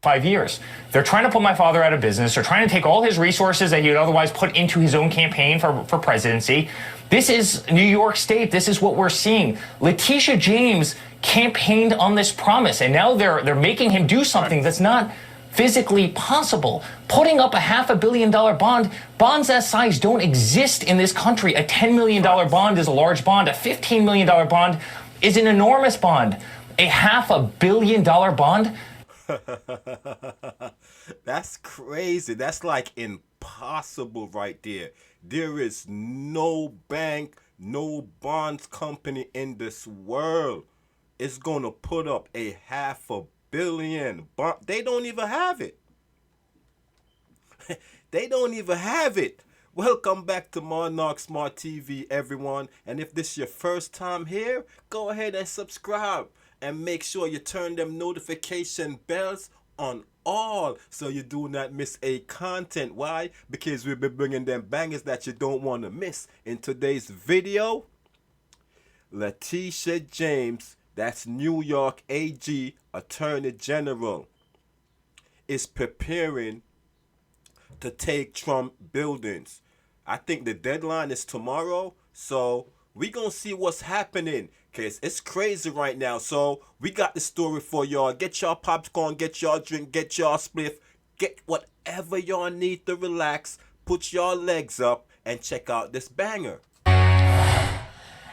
5 years. They're trying to put my father out of business. They're trying to take all his resources that he would otherwise put into his own campaign for presidency. This is New York State. This is what we're seeing. Letitia James campaigned on this promise, and now they're making him do something that's not physically possible. Putting up a $500 million bond. Bonds that size don't exist in this country. A $10 million bond is a large bond. A $15 million bond is an enormous bond. A $500 million bond. That's crazy. That's like impossible right there. There is no bank, no bonds company in this world is going to put up a $500 million bond. They don't even have it. They don't even have it. Welcome back to Monarch Smart TV, everyone. And if this is your first time here, go ahead and subscribe. And make sure you turn them notification bells on all so you do not miss a content. Why? Because we'll be bringing them bangers that you don't want to miss. In today's video, Letitia James, that's New York AG Attorney General, is preparing to take Trump buildings. I think the deadline is tomorrow, so we're going to see what's happening. Because it's crazy right now. So we got the story for y'all. Get y'all popcorn, get y'all drink, get y'all spliff. Get whatever y'all need to relax. Put y'all legs up and check out this banger.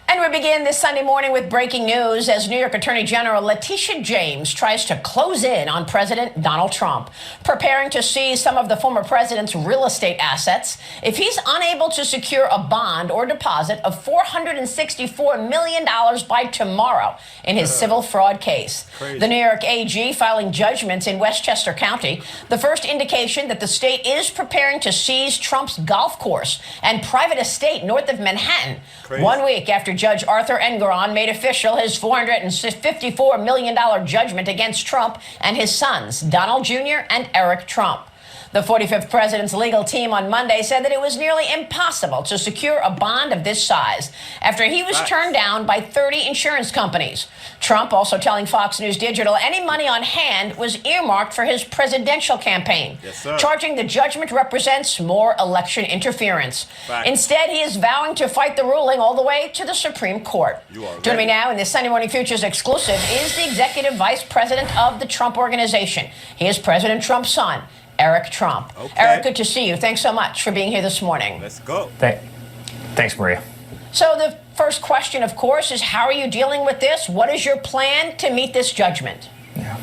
And we begin this Sunday morning with breaking news as New York Attorney General Letitia James tries to close in on President Donald Trump, preparing to seize some of the former president's real estate assets if he's unable to secure a bond or deposit of $464 million by tomorrow in his civil fraud case. Crazy. The New York AG filing judgments in Westchester County, the first indication that the state is preparing to seize Trump's golf course and private estate north of Manhattan. Crazy. 1 week after Judge Arthur Engoron made official his $454 million judgment against Trump and his sons, Donald Jr. and Eric Trump. The 45th president's legal team on Monday said that it was nearly impossible to secure a bond of this size after he was turned down by 30 insurance companies. Trump also telling Fox News Digital any money on hand was earmarked for his presidential campaign, charging the judgment represents more election interference. Instead, he is vowing to fight the ruling all the way to the Supreme Court. Joining me now in this Sunday Morning Futures exclusive is the executive vice president of the Trump Organization. He is President Trump's son, Eric Trump. Okay. Eric, good to see you. Thanks so much for being here this morning. Let's go. Thanks, Maria. So the first question, of course, is how are you dealing with this? What is your plan to meet this judgment? Yeah.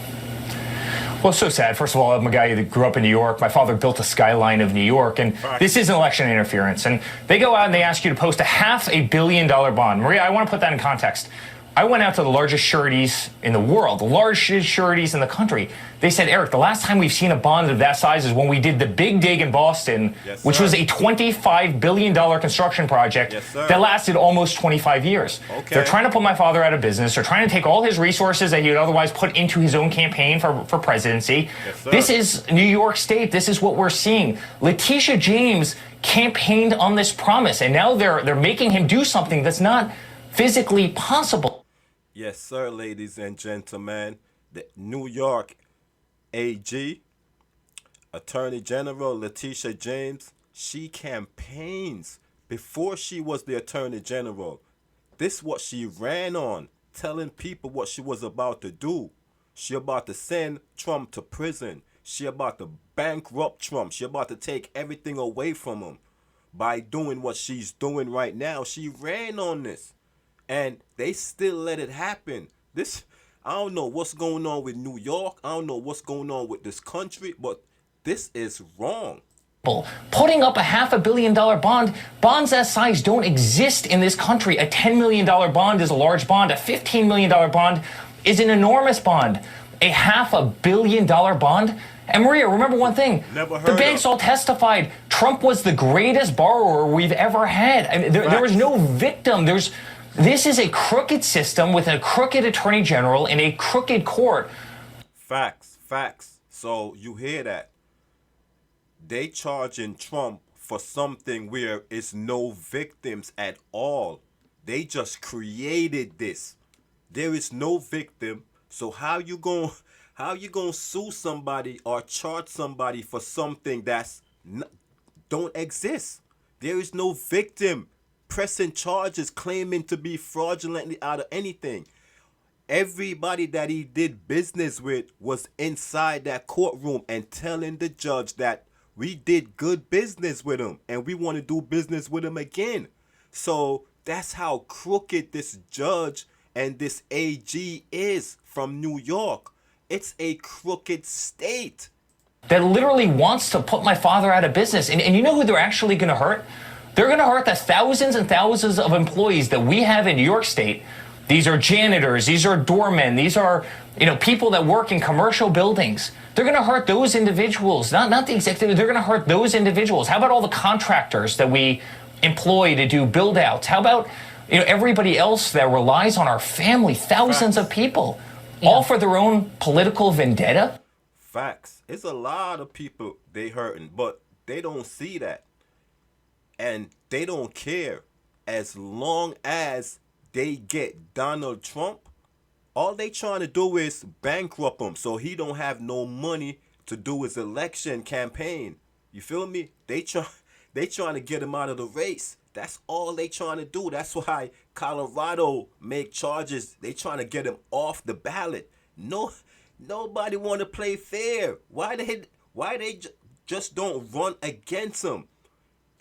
Well, it's so sad. First of all, I'm a guy that grew up in New York. My father built the skyline of New York, and this is an election interference. And they go out and they ask you to post a $500 million bond. Maria, I want to put that in context. I went out to the largest sureties in the world, the largest sureties in the country. They said, Eric, the last time we've seen a bond of that size is when we did the Big Dig in Boston, which was a $25 billion construction project that lasted almost 25 years. They're trying to put my father out of business. They're trying to take all his resources that he would otherwise put into his own campaign for presidency. This is New York State. This is what we're seeing. Letitia James campaigned on this promise, and now they're making him do something that's not physically possible. Yes, sir, ladies and gentlemen. The New York AG, Attorney General Letitia James, she campaigns before she was the Attorney General. This is what she ran on, telling people what she was about to do. She about to send Trump to prison. She about to bankrupt Trump. She about to take everything away from him by doing what she's doing right now. She ran on this. And they still let it happen. I don't know what's going on with New York. I don't know what's going on with this country, but this is wrong. Putting up a $500 million bond. Bonds that size don't exist in this country. A $10 million bond is a large bond. A $15 million bond is an enormous bond. A $500 million bond. And Maria, remember one thing. The banks all testified Trump was the greatest borrower we've ever had. I mean, there was no victim. This is a crooked system with a crooked attorney general in a crooked court. Facts. So you hear that. They charging Trump for something where it's no victims at all. They just created this. There is no victim. So how you going How you gonna sue somebody or charge somebody for something that's don't exist? There is no victim pressing charges claiming to be fraudulently out of anything. Everybody that he did business with was inside that courtroom and telling the judge that we did good business with him and we want to do business with him again. So that's how crooked this judge and this AG is from New York. It's a crooked state that literally wants to put my father out of business. And you know who they're actually going to hurt? They're going to hurt the thousands and thousands of employees that we have in New York State. These are janitors, these are doormen, these are, people that work in commercial buildings. They're going to hurt those individuals, not the executive. They're going to hurt those individuals. How about all the contractors that we employ to do build outs? How about, everybody else that relies on our family, thousands of people, all for their own political vendetta? Facts. It's a lot of people they hurting, but they don't see that. And they don't care. As long as they get Donald Trump, all they trying to do is bankrupt him so he don't have no money to do his election campaign. You feel me? They trying to get him out of the race. That's all they trying to do. That's why Colorado make charges. They trying to get him off the ballot. Nobody want to play fair. Why they just don't run against him?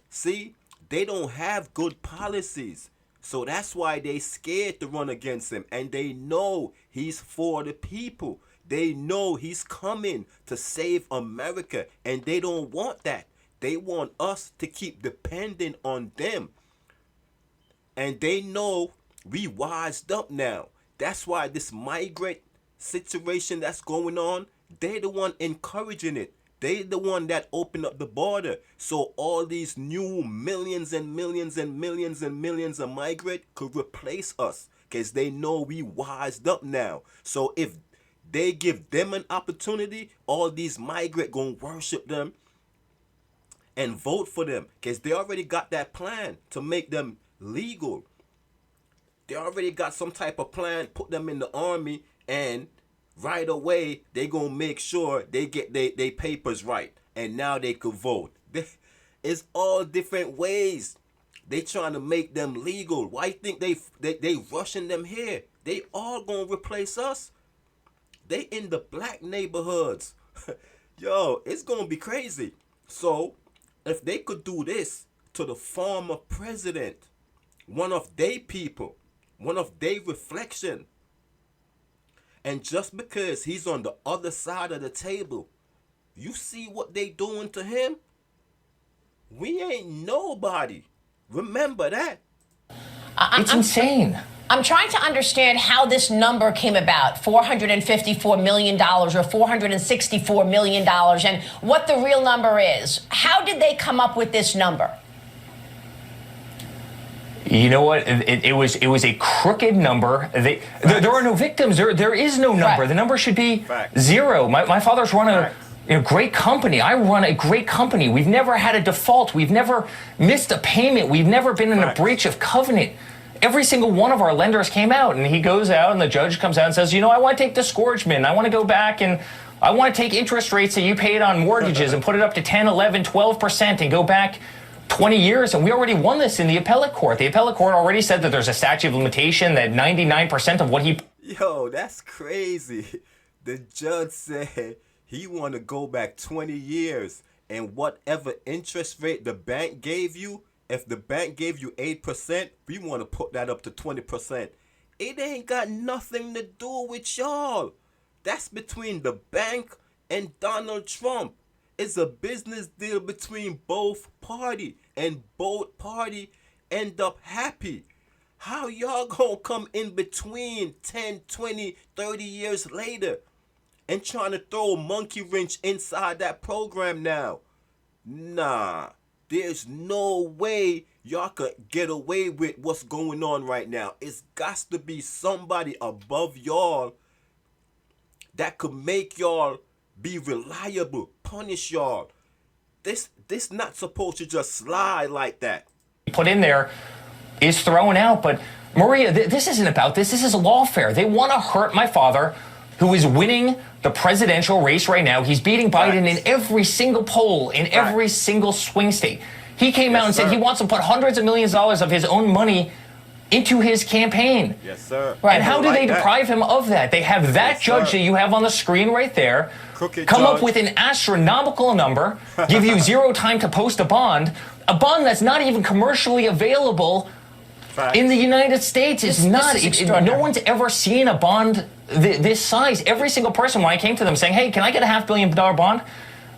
See, they don't have good policies. So that's why they scared to run against him. And they know he's for the people. They know he's coming to save America. And they don't want that. They want us to keep depending on them. And they know we wised up now. That's why this migrant situation that's going on, they the one encouraging it. They the one that opened up the border. So all these new millions and millions and millions and millions of migrants could replace us. Because they know we wised up now. So if they give them an opportunity, all these migrants gonna worship them and vote for them. Because they already got that plan to make them legal. They already got some type of plan, put them in the army, and right away they gonna make sure they get their papers right, and now they could vote. It's all different ways. They trying to make them legal. Why you think they rushing them here? They all gonna replace us. They in the black neighborhoods. Yo, it's gonna be crazy. So if they could do this to the former president, one of they people, one of they reflection, and just because he's on the other side of the table, you see what they doing to him? We ain't nobody. Remember that. It's insane. I'm trying to understand how this number came about, $454 million or $464 million, and what the real number is. How did they come up with this number? You know what? It was a crooked number. There are no victims. There is no number. Right. The number should be zero. My father's run a great company. I run a great company. We've never had a default. We've never missed a payment. We've never been in a breach of covenant. Every single one of our lenders came out, and he goes out, and the judge comes out and says, I want to take disgorgement. I want to go back, and I want to take interest rates that you paid on mortgages and put it up to 10, 11, 12% and go back 20 years, and we already won this in the appellate court. The appellate court already said that there's a statute of limitation, that 99% of what he... Yo, that's crazy. The judge said he want to go back 20 years, and whatever interest rate the bank gave you, if the bank gave you 8%, we want to put that up to 20%. It ain't got nothing to do with y'all. That's between the bank and Donald Trump. It's a business deal between both parties, and both parties end up happy. How y'all gonna come in between 10, 20, 30 years later and trying to throw a monkey wrench inside that program now? Nah, there's no way y'all could get away with what's going on right now. It's got to be somebody above y'all that could make y'all be reliable, punish y'all. This not supposed to just slide like that. Put in there is thrown out, but Maria, this isn't about this. This is lawfare. They want to hurt my father, who is winning the presidential race right now. He's beating Biden in every single poll, in every single swing state. He came out and said he wants to put hundreds of millions of dollars of his own money into his campaign. Yes, sir. Right. And how do they deprive him of that? They have that judge that you have on the screen right there come up with an astronomical number, give you zero time to post a bond that's not even commercially available in the United States. It's not. No one's ever seen a bond this size. Every single person, when I came to them saying, hey, can I get a $500 million bond?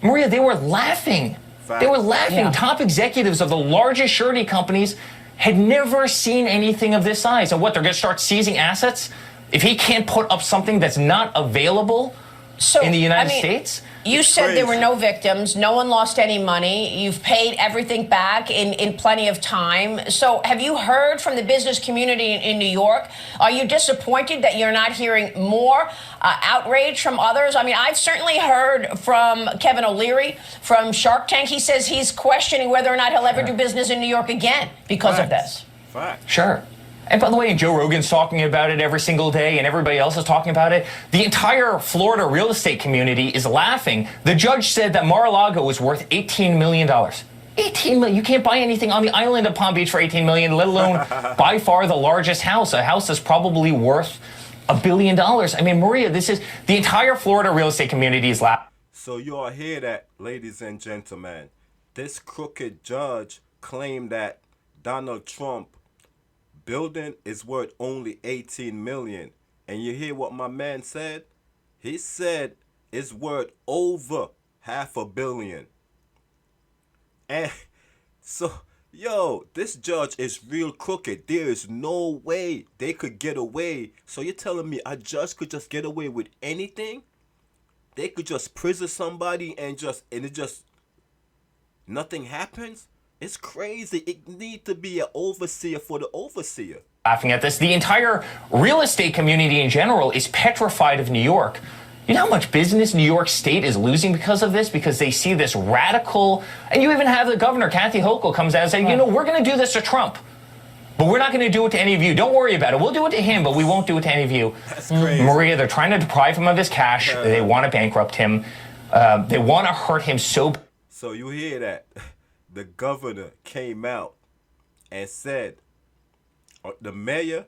Maria, they were laughing. They were laughing. Yeah. Top executives of the largest surety companies had never seen anything of this size. And what, they're going to start seizing assets if he can't put up something that's not available in the United States? You said there were no victims. No one lost any money. You've paid everything back in plenty of time. So have you heard from the business community in New York? Are you disappointed that you're not hearing more outrage from others? I mean, I've certainly heard from Kevin O'Leary from Shark Tank. He says he's questioning whether or not he'll ever do business in New York again because of this. Sure. And by the way, Joe Rogan's talking about it every single day, and everybody else is talking about it. The entire Florida real estate community is laughing. The judge said that Mar-a-Lago was worth $18 million. $18 million. You can't buy anything on the island of Palm Beach for $18 million, let alone by far the largest house. A house that's probably worth $1 billion. I mean, Maria, this is the entire Florida real estate community is laughing. So you all hear that, ladies and gentlemen. This crooked judge claimed that Donald Trump building is worth only 18 million. And you hear what my man said? He said it's worth over $500 million. And so, yo, this judge is real crooked. There is no way they could get away. So you're telling me a judge could just get away with anything? They could just prison somebody and nothing happens? It's crazy. It needs to be an overseer for the overseer. Laughing at this. The entire real estate community in general is petrified of New York. You know how much business New York State is losing because of this? Because they see this radical, and you even have the governor, Kathy Hochul, comes out and says, you know, we're going to do this to Trump, but we're not going to do it to any of you. Don't worry about it. We'll do it to him, but we won't do it to any of you. That's crazy. Maria, they're trying to deprive him of his cash. They want to bankrupt him. They want to hurt him so. So you hear that? The governor came out and said, the mayor,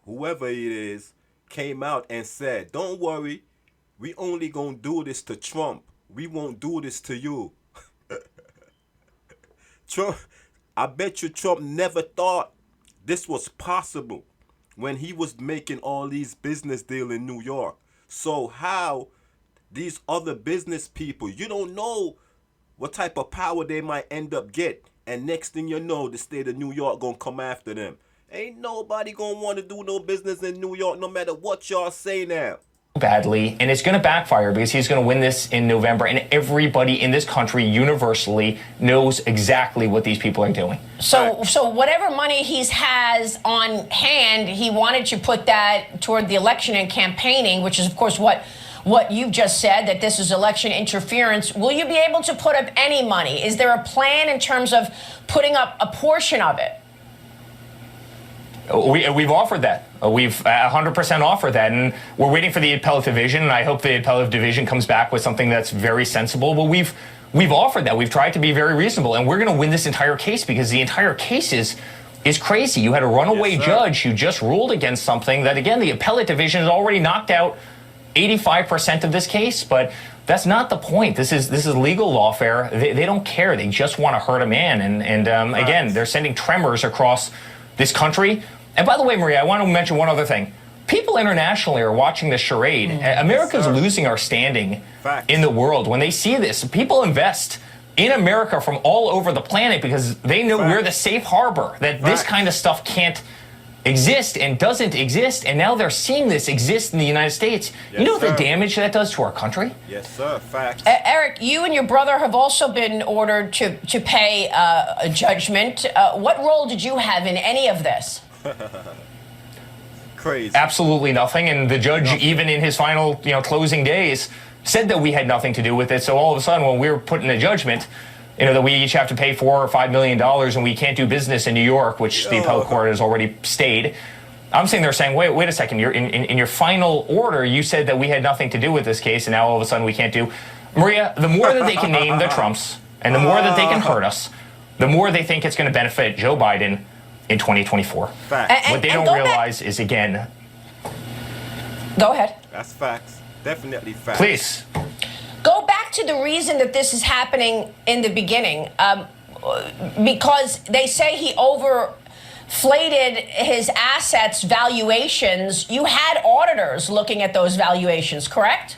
whoever it is, came out and said, don't worry, we only gonna do this to Trump. We won't do this to you. Trump, I bet you Trump never thought this was possible when he was making all these business deals in New York. So how these other business people, you don't know what type of power they might end up get. And next thing you know, the state of New York gonna come after them. Ain't nobody gonna want to do no business in New York no matter what y'all say now. Badly, and it's going to backfire because he's going to win this in November, and everybody in this country universally knows exactly what these people are doing. So whatever money he has on hand, he wanted to put that toward the election and campaigning, which is, of course, what you've just said, that this is election interference. Will you be able to put up any money? Is there a plan in terms of putting up a portion of it? We've offered that. We've 100% offered that, and we're waiting for the appellate division, and I hope the appellate division comes back with something that's very sensible. But we've offered that. We've tried to be very reasonable, and we're going to win this entire case because the entire case is crazy. You had a runaway judge who just ruled against something that, again, the appellate division has already knocked out 85% of this case, but that's not the point. This is legal lawfare. They don't care. They just want to hurt a man, and again, they're sending tremors across this country. And by the way, Maria, I want to mention one other thing. People internationally are watching this charade. America's losing our standing in the world. When they see this, people invest in America from all over the planet because they know we're the safe harbor, that this kind of stuff can't exist and doesn't exist. And now they're seeing this exist in the United States. Yes, you know sir. the damage that does to our country? Yes, sir. Facts. Eric, you and your brother have also been ordered to pay a judgment. What role did you have in any of this? Crazy. Absolutely nothing. And the judge, even in his final, closing days, said that we had nothing to do with it. So all of a sudden, when we were put in a judgment, that we each have to pay $4 or $5 million and we can't do business in New York, which the appellate court has already stayed. I'm sitting there saying, wait a second. You're in your final order, you said that we had nothing to do with this case, and now all of a sudden we can't do. Maria, the more that they can name the Trumps, and the more that they can hurt us, the more they think it's going to benefit Joe Biden in 2024. Facts. What they don't realize is, again. Go ahead. That's facts. Definitely facts. Please. Go back to the reason that this is happening in the beginning, because they say he overflated his assets valuations. You had auditors looking at those valuations, correct?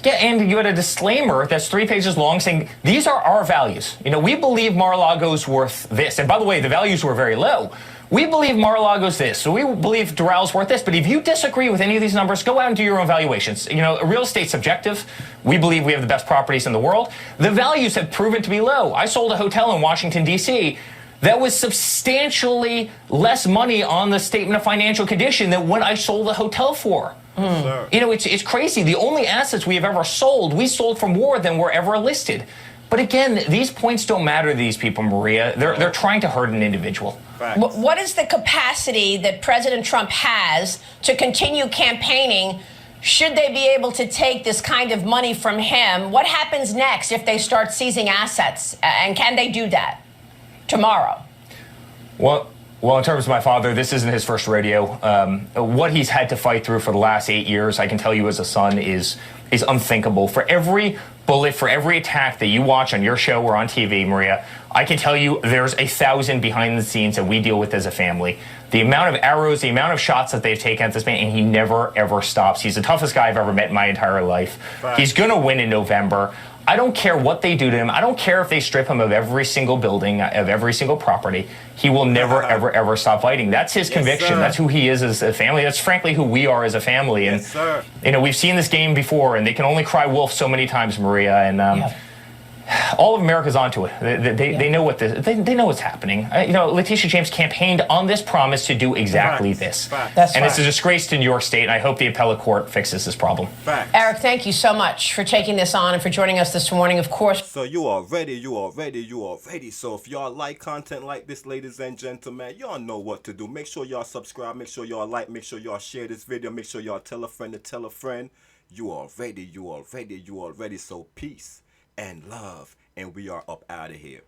Yeah, and you had a disclaimer that's 3 pages long saying, these are our values. You know, we believe Mar-a-Lago's worth this. And by the way, the values were very low. We believe Mar-a-Lago's this. So we believe Doral worth this. But if you disagree with any of these numbers, go out and do your own valuations. You know, real estate's subjective. We believe we have the best properties in the world. The values have proven to be low. I sold a hotel in Washington, D.C. that was substantially less money on the statement of financial condition than what I sold the hotel for. You know, it's crazy. The only assets we have ever sold, we sold for more than were ever listed. But again, these points don't matter to these people, Maria. They're trying to hurt an individual. What is the capacity that President Trump has to continue campaigning? Should they be able to take this kind of money from him? What happens next if they start seizing assets? And can they do that tomorrow? Well, in terms of my father, this isn't his first rodeo. What he's had to fight through for the last 8 years, I can tell you as a son, is unthinkable. For every bullet, for every attack that you watch on your show or on TV, Maria, I can tell you there's 1,000 behind the scenes that we deal with as a family. The amount of arrows, the amount of shots that they've taken at this man, and he never, ever stops. He's the toughest guy I've ever met in my entire life. He's going to win in November. I don't care what they do to him. I don't care if they strip him of every single building, of every single property. He will never, ever, ever stop fighting. That's his conviction. That's who he is as a family. That's frankly who we are as a family. And, you know, we've seen this game before, and they can only cry wolf so many times, Maria. And all of America's onto it. They know what they know what's happening. You know, Letitia James campaigned on this promise to do exactly this. And it's a disgrace to New York State, and I hope the appellate court fixes this problem. Eric, thank you so much for taking this on and for joining us this morning, of course. So you are ready. So if y'all like content like this, ladies and gentlemen, y'all know what to do. Make sure y'all subscribe. Make sure y'all like. Make sure y'all share this video. Make sure y'all tell a friend to tell a friend. You are ready. So peace and love, and we are up out of here.